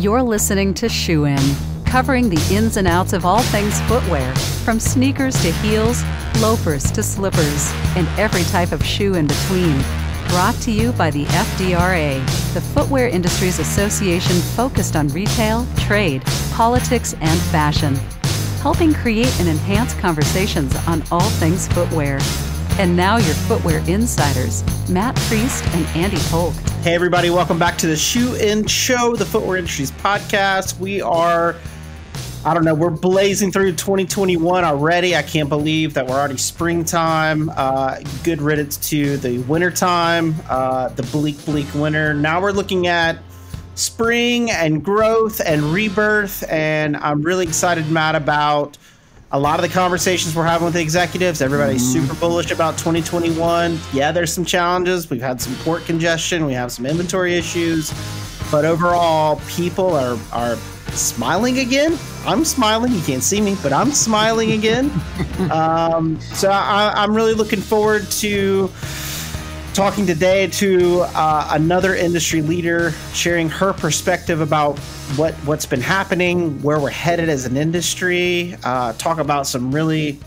You're listening to Shoe In, covering the ins and outs of all things footwear, from sneakers to heels, loafers to slippers, and every type of shoe in between. Brought to you by the FDRA, the Footwear Industries Association focused on retail, trade, politics, and fashion, helping create and enhance conversations on all things footwear. And now your footwear insiders, Matt Priest and Andy Polk. Hey everybody, welcome back to the Shoe In Show, the Footwear Industries podcast. We're blazing through 2021 already. I can't believe that we're already springtime. Good riddance to the wintertime, the bleak winter. Now we're looking at spring and growth and rebirth, and I'm really excited, Matt, about a lot of the conversations we're having with the executives. Everybody's super bullish about 2021. Yeah, there's some challenges. We've had some port congestion. We have some inventory issues. But overall, people are smiling again. I'm smiling. You can't see me, but I'm smiling again. So I'm really looking forward to talking today to another industry leader, sharing her perspective about what's been happening, where we're headed as an industry, talk about some really,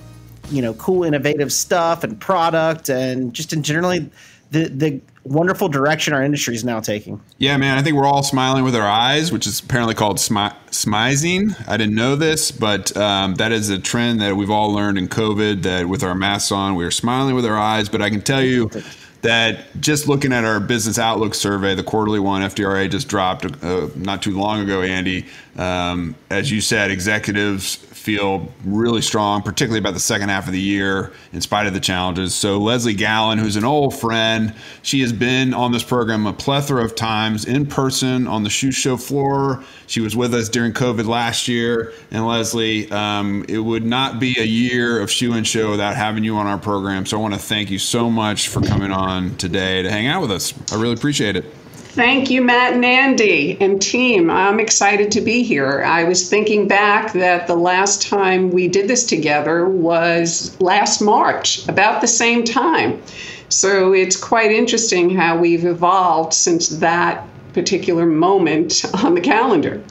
cool, innovative stuff and product, and just in generally the wonderful direction our industry is now taking. Yeah, man, I think we're all smiling with our eyes, which is apparently called smizing. I didn't know this, but that is a trend that we've all learned in COVID, that with our masks on, we are smiling with our eyes. But I can tell you that just looking at our business outlook survey, the quarterly one FDRA just dropped not too long ago, Andy, as you said, executives feel really strong, particularly about the second half of the year, in spite of the challenges. So Leslie Gallin, who's an old friend, she has been on this program a plethora of times in person on the shoe show floor. She was with us during COVID last year. And Leslie, it would not be a year of Shoe and Show without having you on our program. So I want to thank you so much for coming on today to hang out with us. I really appreciate it. Thank you, Matt and Andy and team. I'm excited to be here. I was thinking back that the last time we did this together was last March, about the same time. So it's quite interesting how we've evolved since that particular moment on the calendar.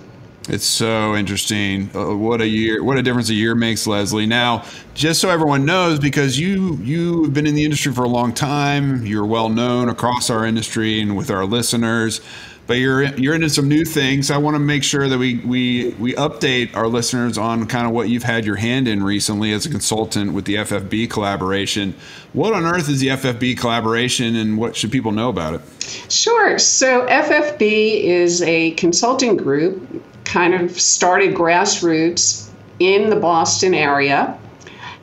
It's so interesting. What a difference a year makes, Leslie. Now, just so everyone knows, because you've been in the industry for a long time, you're well known across our industry and with our listeners, but you're into some new things. I want to make sure that we update our listeners on kind of what you've had your hand in recently as a consultant with the FFB Collaboration. What on earth is the FFB Collaboration, and what should people know about it? Sure. So FFB is a consulting group, kind of started grassroots in the Boston area.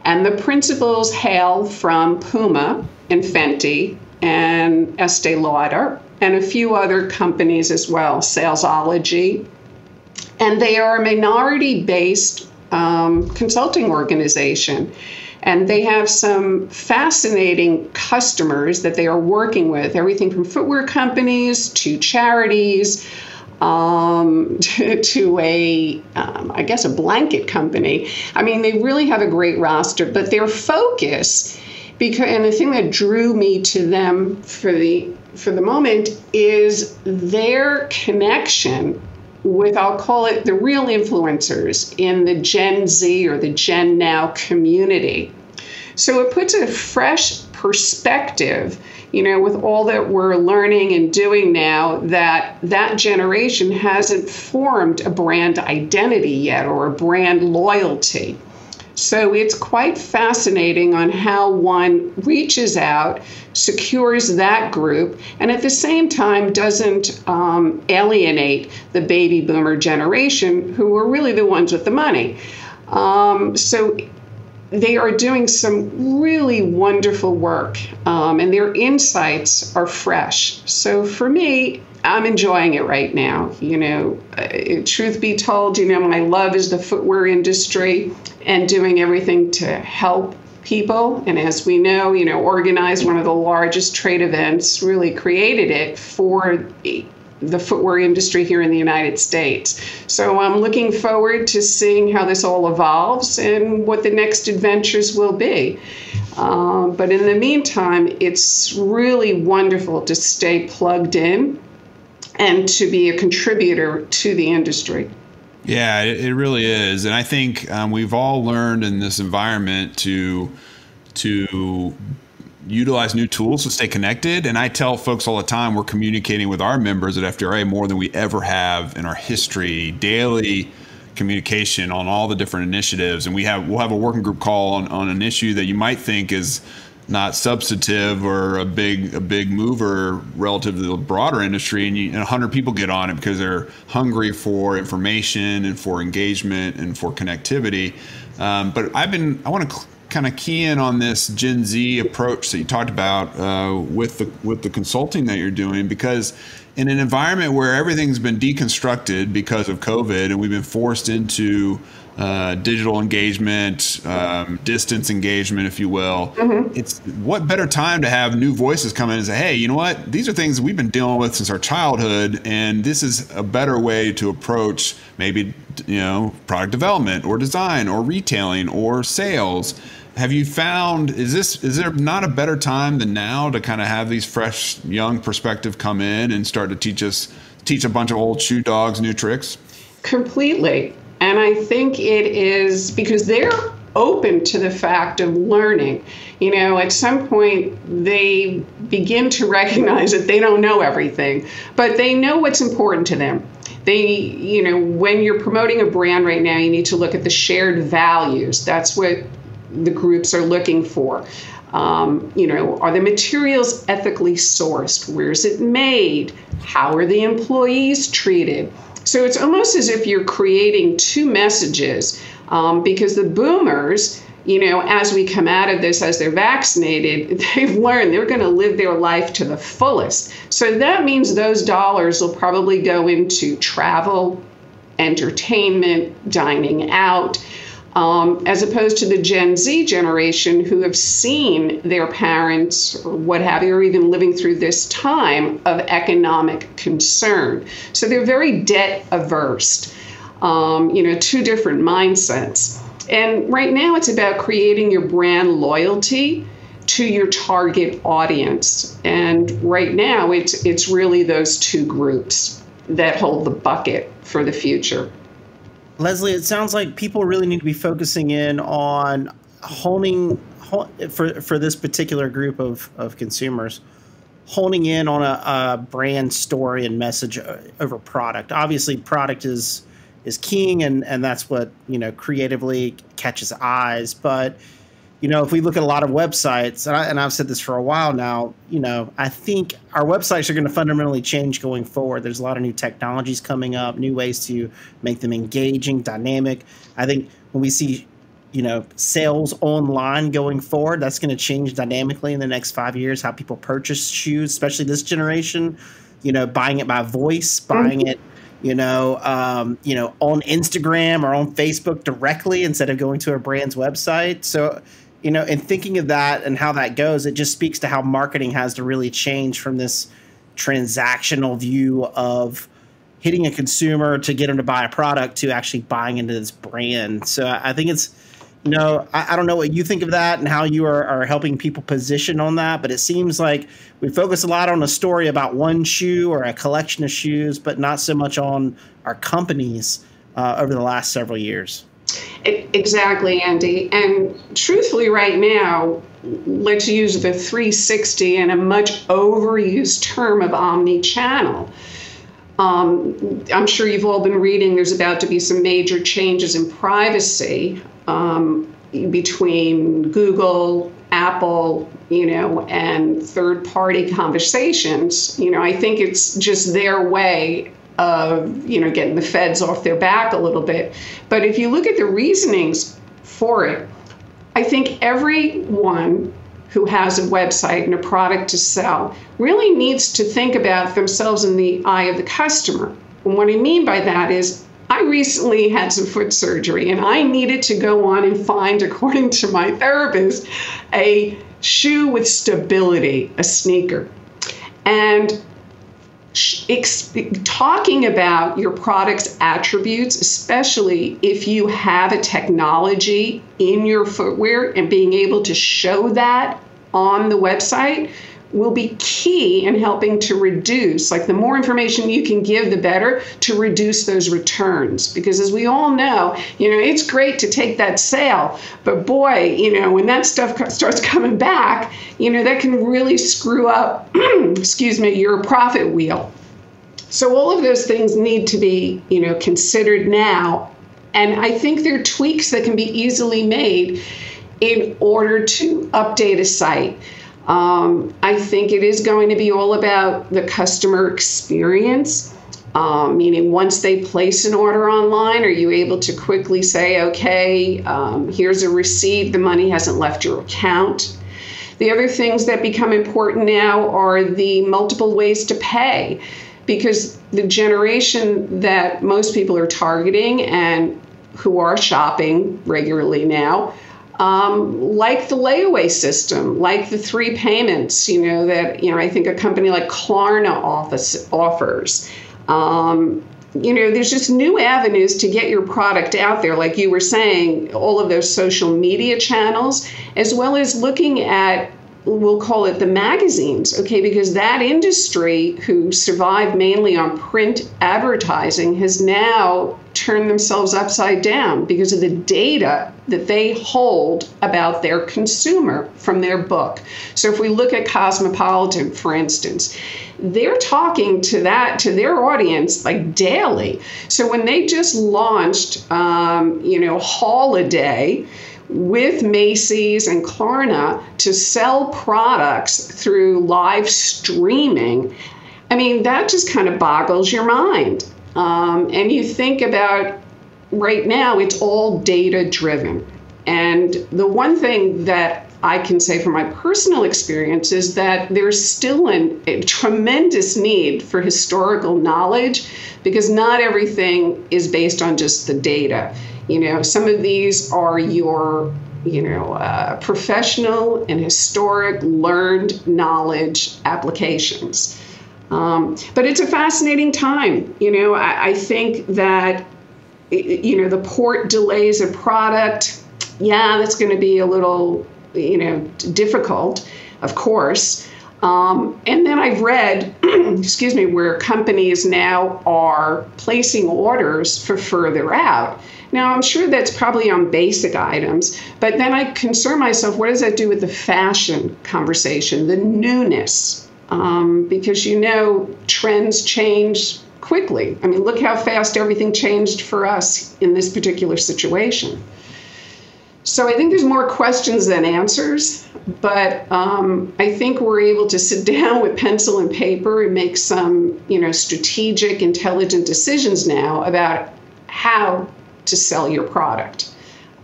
And the principals hail from Puma and Fenty and Estee Lauder and a few other companies as well, Salesology. And they are a minority-based consulting organization. And they have some fascinating customers that they are working with, everything from footwear companies to charities, to a blanket company. I mean, they really have a great roster, but their focus, and the thing that drew me to them for the moment, is their connection with, I'll call it, the real influencers in the Gen Z or the Gen Now community. So it puts a fresh perspective, with all that we're learning and doing now, that generation hasn't formed a brand identity yet or a brand loyalty. So it's quite fascinating on how one reaches out, secures that group, and at the same time doesn't alienate the baby boomer generation, who are really the ones with the money. So they are doing some really wonderful work, and their insights are fresh. So for me, I'm enjoying it right now. Truth be told, my love is the footwear industry and doing everything to help people. And as we know, organized one of the largest trade events, really created it for the footwear industry here in the United States. So I'm looking forward to seeing how this all evolves and what the next adventures will be. But in the meantime, it's really wonderful to stay plugged in and to be a contributor to the industry. Yeah, it really is. And I think we've all learned in this environment to utilize new tools to stay connected. And I tell folks all the time, we're communicating with our members at FDRA more than we ever have in our history, daily communication on all the different initiatives. And we'll have a working group call on an issue that you might think is not substantive or a big mover relative to the broader industry, and 100 people get on it because they're hungry for information and for engagement and for connectivity. But I want to kind of key in on this Gen Z approach that you talked about with the consulting that you're doing, because in an environment where everything's been deconstructed because of COVID and we've been forced into digital engagement, distance engagement, if you will, it's what better time to have new voices come in and say, hey, you know what? These are things we've been dealing with since our childhood, and this is a better way to approach maybe, product development or design or retailing or sales. Have you found, is there not a better time than now to kind of have these fresh, young perspective come in and start to teach a bunch of old shoe dogs new tricks? Completely. And I think it is because they're open to the fact of learning. At some point they begin to recognize that they don't know everything, but they know what's important to them. They, when you're promoting a brand right now, you need to look at the shared values. That's what the groups are looking for. Are the materials ethically sourced? Where is it made? How are the employees treated? So it's almost as if you're creating two messages, because the boomers, as we come out of this, as they're vaccinated, they've learned they're going to live their life to the fullest. So that means those dollars will probably go into travel, entertainment, dining out, as opposed to the Gen Z generation who have seen their parents or what have you, or even living through this time of economic concern. So they're very debt averse, two different mindsets. And right now it's about creating your brand loyalty to your target audience. And right now it's really those two groups that hold the bucket for the future. Leslie, it sounds like people really need to be focusing in on honing for this particular group of consumers, honing in on a brand story and message over product. Obviously, product is king, and that's what creatively catches eyes. But if we look at a lot of websites, and I've said this for a while now, I think our websites are going to fundamentally change going forward. There's a lot of new technologies coming up, new ways to make them engaging, dynamic. I think when we see, sales online going forward, that's going to change dynamically in the next 5 years, how people purchase shoes, especially this generation, buying it by voice, buying it, on Instagram or on Facebook directly instead of going to a brand's website. So, and thinking of that and how that goes, it just speaks to how marketing has to really change from this transactional view of hitting a consumer to get them to buy a product to actually buying into this brand. So I think it's, I don't know what you think of that and how you are helping people position on that, but it seems like we focus a lot on a story about one shoe or a collection of shoes, but not so much on our companies over the last several years. Exactly, Andy. And truthfully, right now, let's use the 360 and a much overused term of omni-channel. I'm sure you've all been reading there's about to be some major changes in privacy between Google, Apple, and third-party conversations. I think it's just their way of, getting the feds off their back a little bit. But if you look at the reasonings for it, I think everyone who has a website and a product to sell really needs to think about themselves in the eye of the customer. And what I mean by that is I recently had some foot surgery and I needed to go on and find, according to my therapist, a shoe with stability, a sneaker. And talking about your product's attributes, especially if you have a technology in your footwear and being able to show that on the website will be key in helping to reduce, like the more information you can give, the better, to reduce those returns. Because as we all know, it's great to take that sale, but boy, when that stuff starts coming back, that can really screw up, your profit wheel. So all of those things need to be, considered now. And I think there are tweaks that can be easily made in order to update a site. I think it is going to be all about the customer experience, meaning once they place an order online, are you able to quickly say, okay, here's a receipt, the money hasn't left your account. The other things that become important now are the multiple ways to pay, because the generation that most people are targeting and who are shopping regularly now, like the layaway system, like the 3 payments, that, I think a company like Klarna offers. There's just new avenues to get your product out there. Like you were saying, all of those social media channels, as well as looking at, we'll call it the magazines, okay, because that industry who survived mainly on print advertising has now turned themselves upside down because of the data that they hold about their consumer from their book. So if we look at Cosmopolitan, for instance, they're talking to their audience like daily. So when they just launched, Holiday with Macy's and Klarna to sell products through live streaming, I mean, that just kind of boggles your mind. And you think about right now, it's all data driven. And the one thing that I can say from my personal experience is that there's still a tremendous need for historical knowledge, because not everything is based on just the data. Some of these are your, professional and historic learned knowledge applications. But it's a fascinating time. I think that, the port delays a product. Yeah, that's going to be a little, difficult, of course. And then I've read, where companies now are placing orders for further out. Now, I'm sure that's probably on basic items, but then I concern myself, what does that do with the fashion conversation, the newness? Because, trends change quickly. I mean, look how fast everything changed for us in this particular situation. So I think there's more questions than answers, but I think we're able to sit down with pencil and paper and make some, strategic, intelligent decisions now about how to sell your product.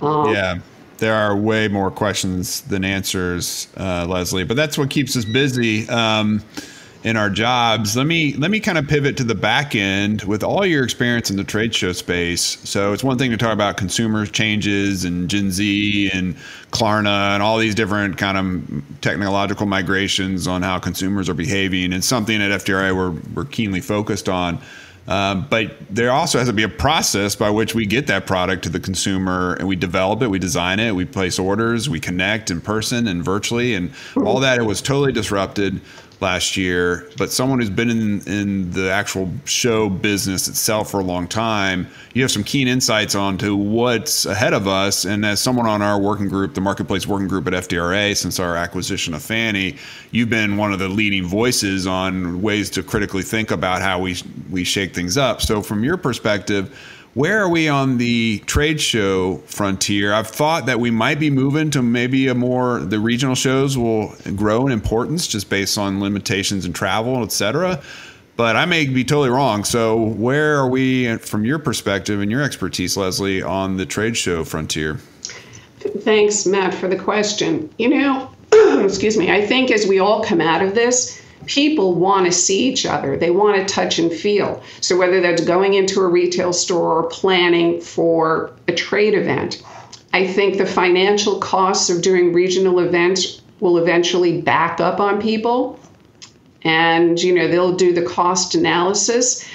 Yeah, there are way more questions than answers, Leslie, but that's what keeps us busy in our jobs. Let me kind of pivot to the back end with all your experience in the trade show space. So it's one thing to talk about consumer changes and Gen Z and Klarna and all these different kind of technological migrations on how consumers are behaving. It's something at FDRA we're keenly focused on. But there also has to be a process by which we get that product to the consumer, and we develop it, we design it, we place orders, we connect in person and virtually, and all that. It was totally disrupted last year. But someone who's been in the actual show business itself for a long time, you have some keen insights onto what's ahead of us. And as someone on our working group, the Marketplace Working Group at FDRA, since our acquisition of Fannie, you've been one of the leading voices on ways to critically think about how we shake things up. So from your perspective, where are we on the trade show frontier? I've thought that we might be moving to maybe the regional shows will grow in importance just based on limitations in travel, et cetera. But I may be totally wrong. So where are we, from your perspective and your expertise, Leslie, on the trade show frontier? Thanks, Matt, for the question. I think as we all come out of this, people want to see each other. They want to touch and feel. So whether that's going into a retail store or planning for a trade event, I think the financial costs of doing regional events will eventually back up on people. And, they'll do the cost analysis,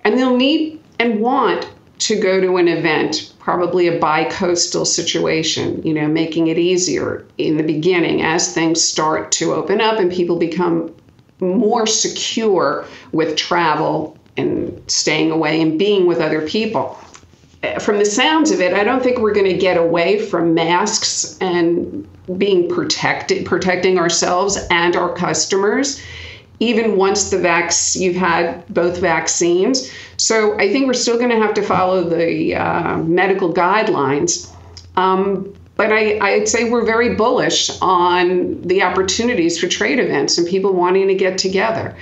and they'll need and want to go to an event, probably a bi-coastal situation, making it easier in the beginning as things start to open up and people become more secure with travel and staying away and being with other people. From the sounds of it, I don't think we're going to get away from masks and being protecting ourselves and our customers, even once you've had both vaccines. So I think we're still going to have to follow the medical guidelines. But I'd say we're very bullish on the opportunities for trade events and people wanting to get together.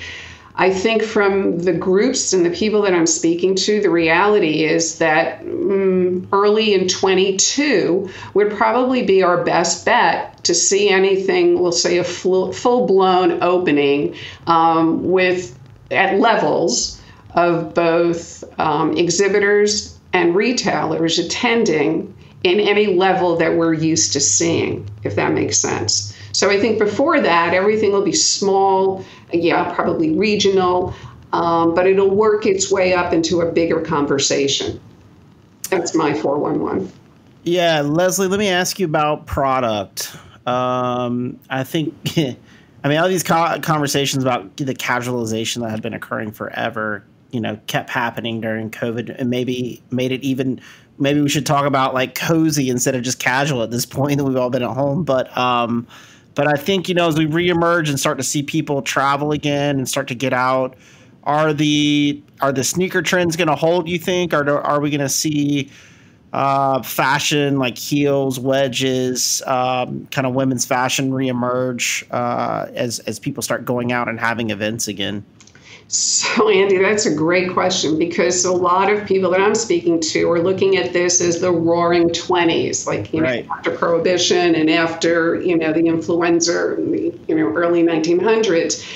I think from the groups and the people that I'm speaking to, the reality is that early in 22 would probably be our best bet to see anything, we'll say a full-blown opening at levels of both exhibitors and retailers attending in any level that we're used to seeing, if that makes sense. So I think before that, everything will be small, probably regional, but it'll work its way up into a bigger conversation. That's my 411. Yeah, Leslie, let me ask you about product. I think, all these conversations about the casualization that had been occurring forever, kept happening during COVID and maybe made it even. Maybe we should talk about like cozy instead of just casual at this point that we've all been at home. But I think, as we reemerge and start to see people travel again and start to get out, are the sneaker trends going to hold, you think? Or are we going to see fashion like heels, wedges, kind of women's fashion reemerge as people start going out and having events again? So, Andy, that's a great question, because a lot of people that I'm speaking to are looking at this as the roaring 20s, like, right, after Prohibition and after, the influenza in the, early 1900s.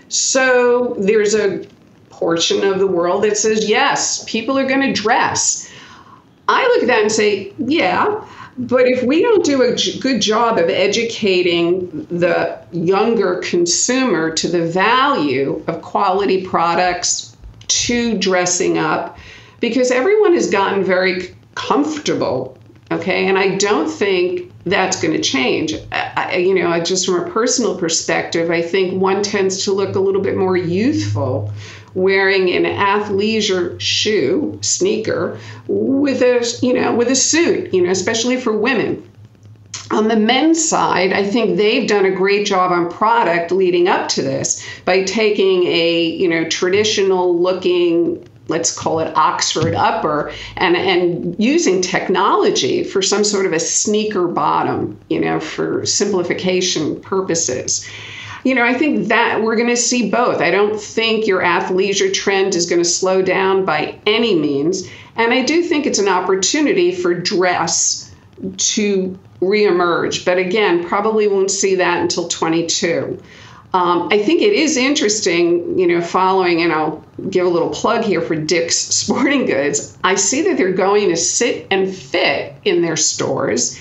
So there's a portion of the world that says, yes, people are going to dress. I look at that and say, yeah. But if we don't do a good job of educating the younger consumer to the value of quality products, to dressing up, because everyone has gotten very comfortable, okay? And I don't think that's going to change. Just from a personal perspective, I think one tends to look a little bit more youthful wearing an athleisure shoe, sneaker, with a suit, especially for women. On the men's side, I think they've done a great job on product leading up to this by taking a, traditional looking, let's call it Oxford upper, and using technology for some sort of a sneaker bottom, for simplification purposes. I think that we're going to see both. I don't think your athleisure trend is going to slow down by any means. And I do think it's an opportunity for dress to reemerge. But again, probably won't see that until 22. I think it is interesting, following, and I'll give a little plug here for Dick's Sporting Goods. I see that they're going to sit and fit in their stores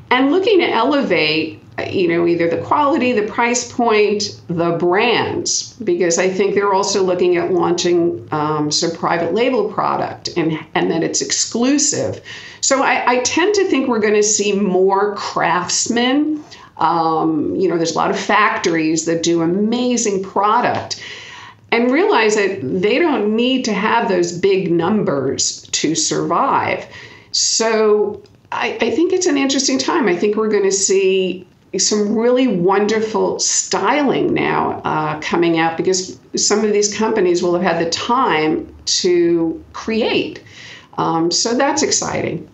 and looking to elevate either the quality, the price point, the brands, because I think they're also looking at launching some private label product and that it's exclusive. So I tend to think we're going to see more craftsmen. There's a lot of factories that do amazing product, and realize that they don't need to have those big numbers to survive. So I think it's an interesting time. I think we're going to see some really wonderful styling now coming out, because some of these companies will have had the time to create. So that's exciting.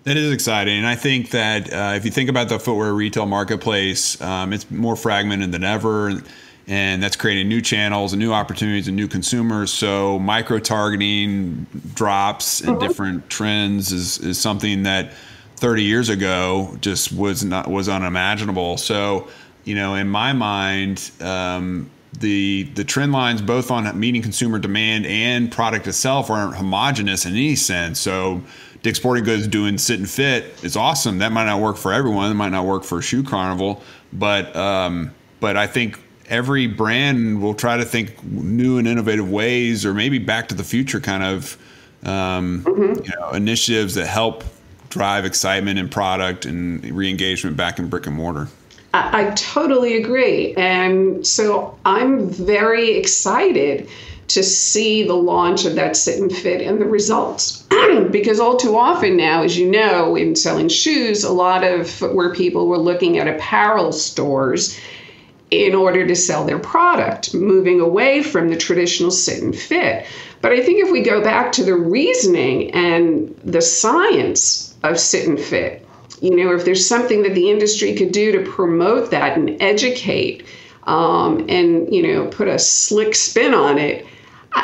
That is exciting. And I think that if you think about the footwear retail marketplace, it's more fragmented than ever. And that's creating new channels and new opportunities and new consumers. So micro-targeting drops and different trends is something that 30 years ago just was unimaginable. So, in my mind, the trend lines both on meeting consumer demand and product itself aren't homogenous in any sense. So Dick's Sporting Goods doing sit and fit is awesome. That might not work for everyone. It might not work for Shoe Carnival, but I think every brand will try to think new and innovative ways, or maybe back to the future kind of initiatives that help drive excitement in product and re-engagement back in brick and mortar. I totally agree. And so I'm very excited to see the launch of that sit and fit and the results. Because all too often now, as you know, in selling shoes, a lot of footwear people were looking at apparel stores in order to sell their product, moving away from the traditional sit and fit. But I think if we go back to the reasoning and the science of sit and fit, if there's something that the industry could do to promote that and educate and put a slick spin on it,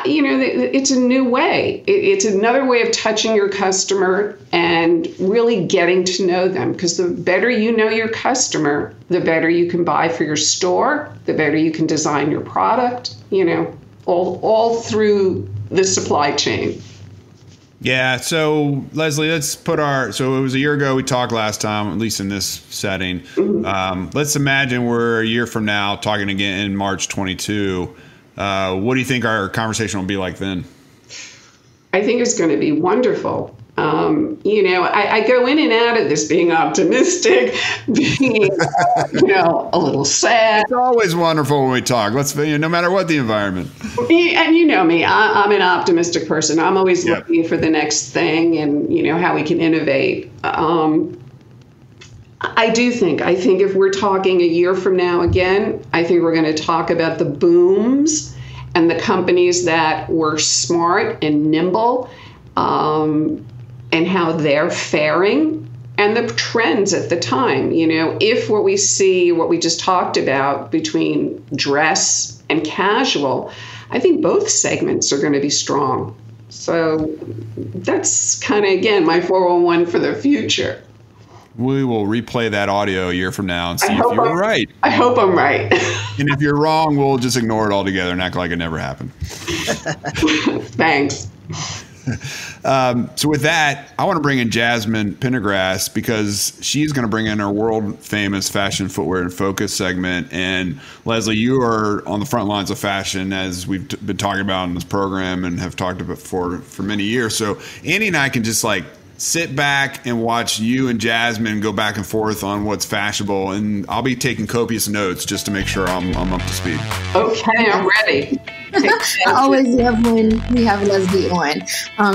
it's a new way. It's another way of touching your customer and really getting to know them, because the better you know your customer, the better you can buy for your store, the better you can design your product, all through the supply chain. Yeah. So Leslie, let's put so it was a year ago we talked last time, at least in this setting. Let's imagine we're a year from now talking again in March 22. What do you think our conversation will be like then? I think it's going to be wonderful. I go in and out of this being optimistic, being, a little sad. It's always wonderful when we talk. No matter what the environment. And you know me, I'm an optimistic person. I'm always looking for the next thing and, how we can innovate. I think if we're talking a year from now again, I think we're going to talk about the booms and the companies that were smart and nimble, and how they're faring, and the trends at the time. If what we see, what we just talked about between dress and casual, I think both segments are going to be strong. So that's kind of, again, my 411 for the future. We will replay that audio a year from now and see if you're right. I hope I'm right. And if you're wrong, we'll just ignore it altogether and act like it never happened. Thanks. So with that, I want to bring in Jasmine Pendergrass, because she's going to bring in our world famous fashion, footwear, and focus segment. And Leslie, you are on the front lines of fashion, as we've been talking about in this program and have talked about for many years. So Andy and I can just sit back and watch you and Jasmine go back and forth on what's fashionable, and I'll be taking copious notes just to make sure I'm up to speed. Okay, I'm ready. I always love when we have Leslie on,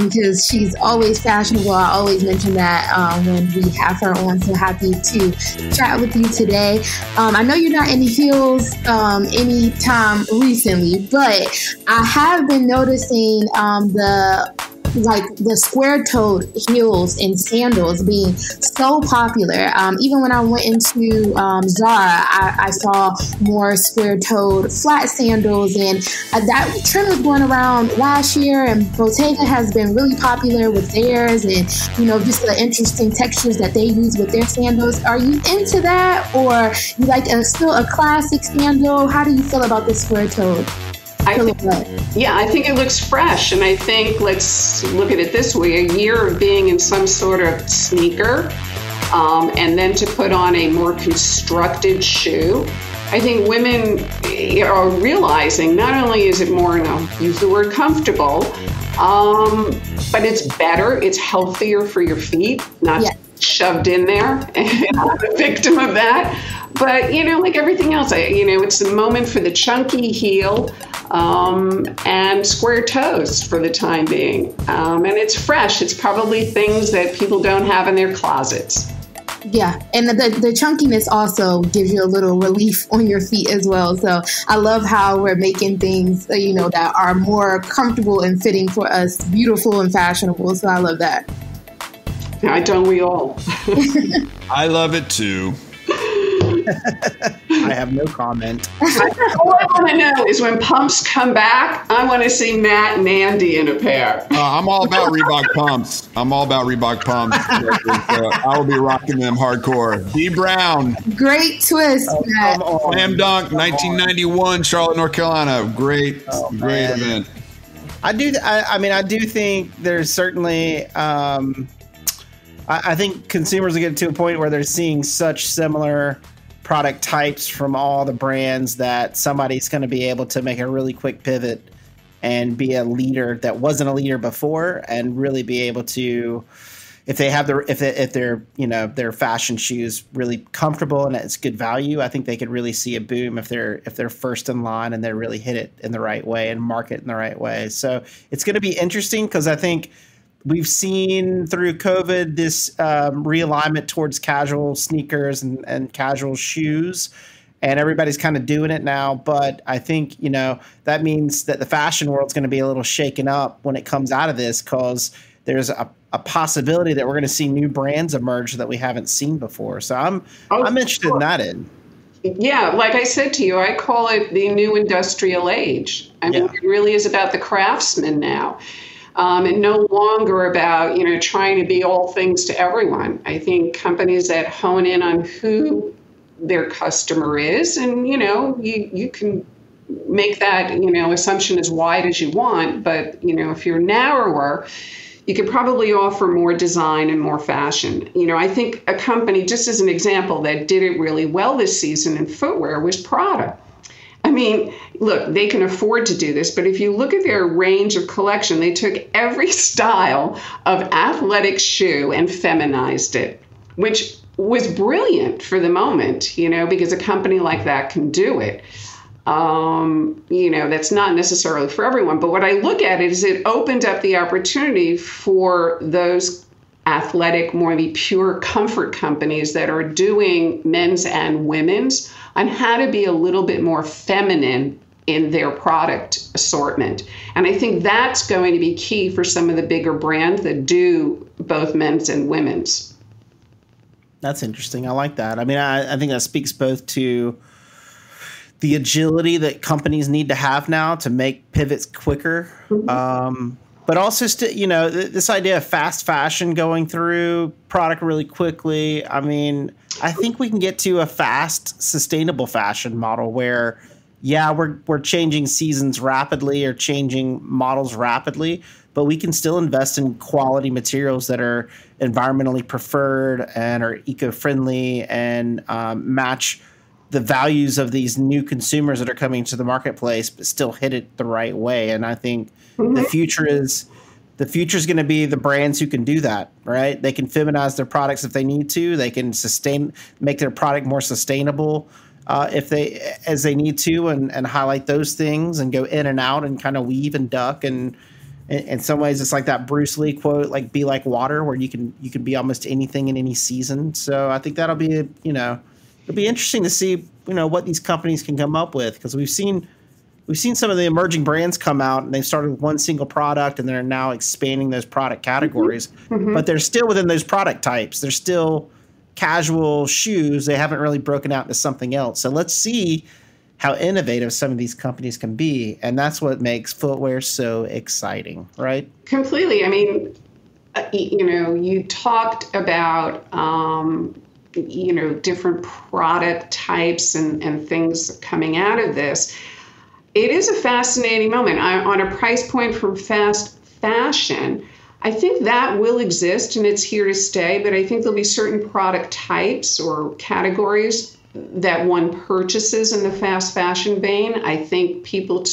because she's always fashionable. I always mention that when we have her on. So happy to chat with you today. I know you're not in heels anytime recently, but I have been noticing the square-toed heels and sandals being so popular. Even when I went into Zara, I saw more square-toed flat sandals, and that trend was going around last year, and Bottega has been really popular with theirs, and just the interesting textures that they use with their sandals. Are you into that, or you like still a classic sandal? How do you feel about the square-toed? I think it looks fresh, and I think, let's look at it this way: a year of being in some sort of sneaker, and then to put on a more constructed shoe. I think women are realizing not only is it more, and I'll use the word comfortable, but it's better, it's healthier for your feet, not shoved in there. And I'm a victim of that. But, like everything else, it's the moment for the chunky heel and square toes for the time being. And it's fresh. It's probably things that people don't have in their closets. Yeah, and the chunkiness also gives you a little relief on your feet as well. So I love how we're making things, that are more comfortable and fitting for us, beautiful and fashionable. So I love that. Don't we all? I love it too. I have no comment. All I want to know is when pumps come back, I want to see Matt and Andy in a pair. I'm all about Reebok pumps. I will be rocking them hardcore. D Brown. Great twist, Matt. Slam dunk, 1991, Charlotte, North Carolina. Great event. I do think there's certainly... I think consumers will get to a point where they're seeing such similar product types from all the brands that somebody's going to be able to make a really quick pivot and be a leader that wasn't a leader before, and really be able to, if they have if they're their fashion shoes really comfortable and it's good value, I think they could really see a boom if they're first in line and they really hit it in the right way and market in the right way. So it's going to be interesting, because I think we've seen through COVID this realignment towards casual sneakers and casual shoes, and everybody's kind of doing it now. But I think, that means that the fashion world's going to be a little shaken up when it comes out of this, because there's a possibility that we're going to see new brands emerge that we haven't seen before. So I'm interested in that end. Yeah, like I said to you, I call it the new industrial age. I mean, it really is about the craftsman now. And no longer about, trying to be all things to everyone. I think companies that hone in on who their customer is, and, you can make that, assumption as wide as you want. But, if you're narrower, you could probably offer more design and more fashion. I think a company, just as an example, that did it really well this season in footwear was Prada. I mean, look, they can afford to do this, but if you look at their range of collection, they took every style of athletic shoe and feminized it, which was brilliant for the moment, because a company like that can do it. That's not necessarily for everyone. But what I look at is it opened up the opportunity for those athletic, more the pure comfort companies that are doing men's and women's on how to be a little bit more feminine in their product assortment. And I think that's going to be key for some of the bigger brands that do both men's and women's. That's interesting. I like that. I mean, I think that speaks both to the agility that companies need to have now to make pivots quicker. But also, this idea of fast fashion going through product really quickly. I mean, I think we can get to a fast, sustainable fashion model where, we're changing seasons rapidly or changing models rapidly, but we can still invest in quality materials that are environmentally preferred and are eco-friendly and match the values of these new consumers that are coming to the marketplace, but still hit it the right way. And I think the future is going to be the brands who can do that, right? They can feminize their products if they need to. They can make their product more sustainable as they need to, and highlight those things and go in and out and kind of weave and duck. And in some ways, it's like that Bruce Lee quote, like "Be like water," where you can be almost anything in any season. So I think that'll be it'll be interesting to see, what these companies can come up with, because we've seen some of the emerging brands come out and they started with one single product and they're now expanding those product categories, but they're still within those product types. They're still casual shoes. They haven't really broken out into something else. So let's see how innovative some of these companies can be. And that's what makes footwear so exciting, right? Completely. I mean, you talked about, different product types and things coming out of this. It is a fascinating moment. On a price point from fast fashion, I think that will exist and it's here to stay, but I think there'll be certain product types or categories that one purchases in the fast fashion vein. I think people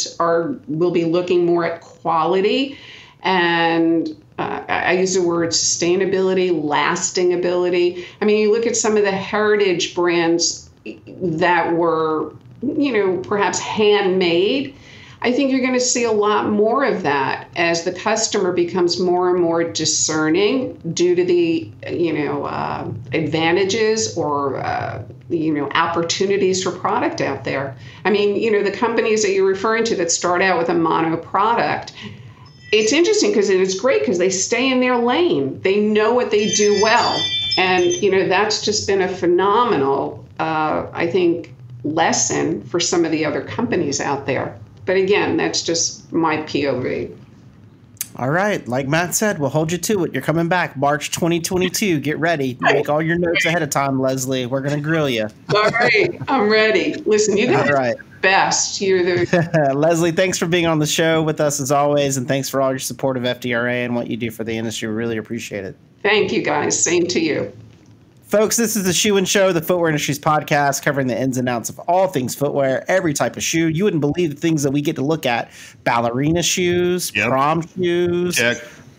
will be looking more at quality and I use the word sustainability, lasting ability. I mean, you look at some of the heritage brands that were, perhaps handmade. I think you're going to see a lot more of that as the customer becomes more and more discerning due to the, advantages or, opportunities for product out there. I mean, the companies that you're referring to that start out with a mono product, it's interesting because it's great because they stay in their lane. They know what they do well. And, that's just been a phenomenal, I think, lesson for some of the other companies out there. But again, that's just my POV. All right. Like Matt said, we'll hold you to it. You're coming back March 2022. Get ready. Make all your notes ahead of time, Leslie. We're going to grill you. All right. I'm ready. Listen, you guys are the best. You're the Leslie, thanks for being on the show with us as always. And thanks for all your support of FDRA and what you do for the industry. We really appreciate it. Thank you, guys. Same to you. Folks, this is the Shoe and Show, the footwear industry's podcast covering the ins and outs of all things footwear, every type of shoe. You wouldn't believe the things that we get to look at. Ballerina shoes, prom shoes,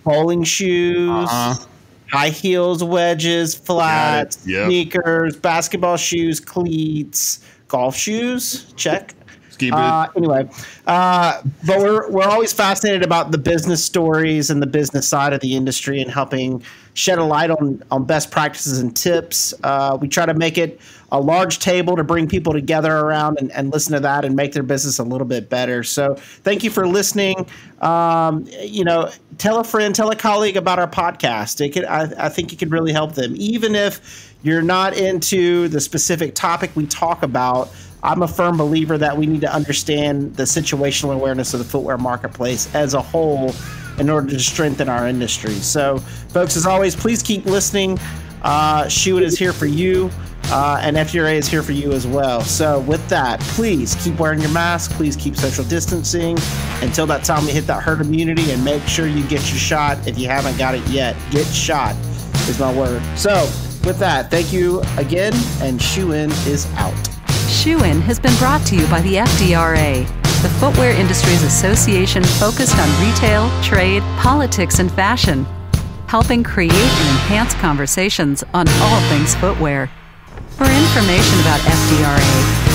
bowling shoes, high heels, wedges, flats, sneakers, basketball shoes, cleats, golf shoes, check. Anyway, but we're always fascinated about the business stories and the business side of the industry and helping shed a light on best practices and tips. We try to make it a large table to bring people together around and listen to that and make their business a little bit better. So thank you for listening. Tell a friend, tell a colleague about our podcast. I think it could really help them. Even if you're not into the specific topic we talk about, I'm a firm believer that we need to understand the situational awareness of the footwear marketplace as a whole in order to strengthen our industry. So, folks, as always, please keep listening. Shoe It is here for you, and FDRA is here for you as well. So, with that, please keep wearing your mask. Please keep social distancing until that time we hit that herd immunity, and make sure you get your shot. If you haven't got it yet, get shot is my word. So, with that, thank you again, and Shoe In is out. Shoe In has been brought to you by the FDRA, the Footwear Industries Association focused on retail, trade, politics, and fashion, helping create and enhance conversations on all things footwear. For information about FDRA,